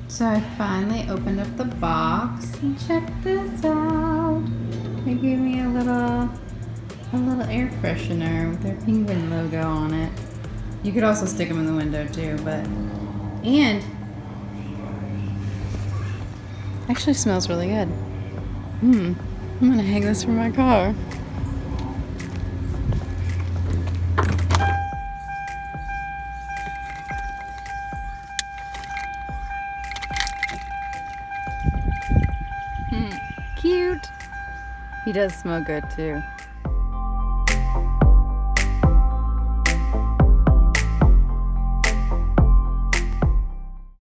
So I finally opened up the box and check this out. They gave me a little air freshener with their penguin logo on it. You could also stick them in the window too, and actually smells really good. I'm gonna hang this from my car. Cute. He does smell good too.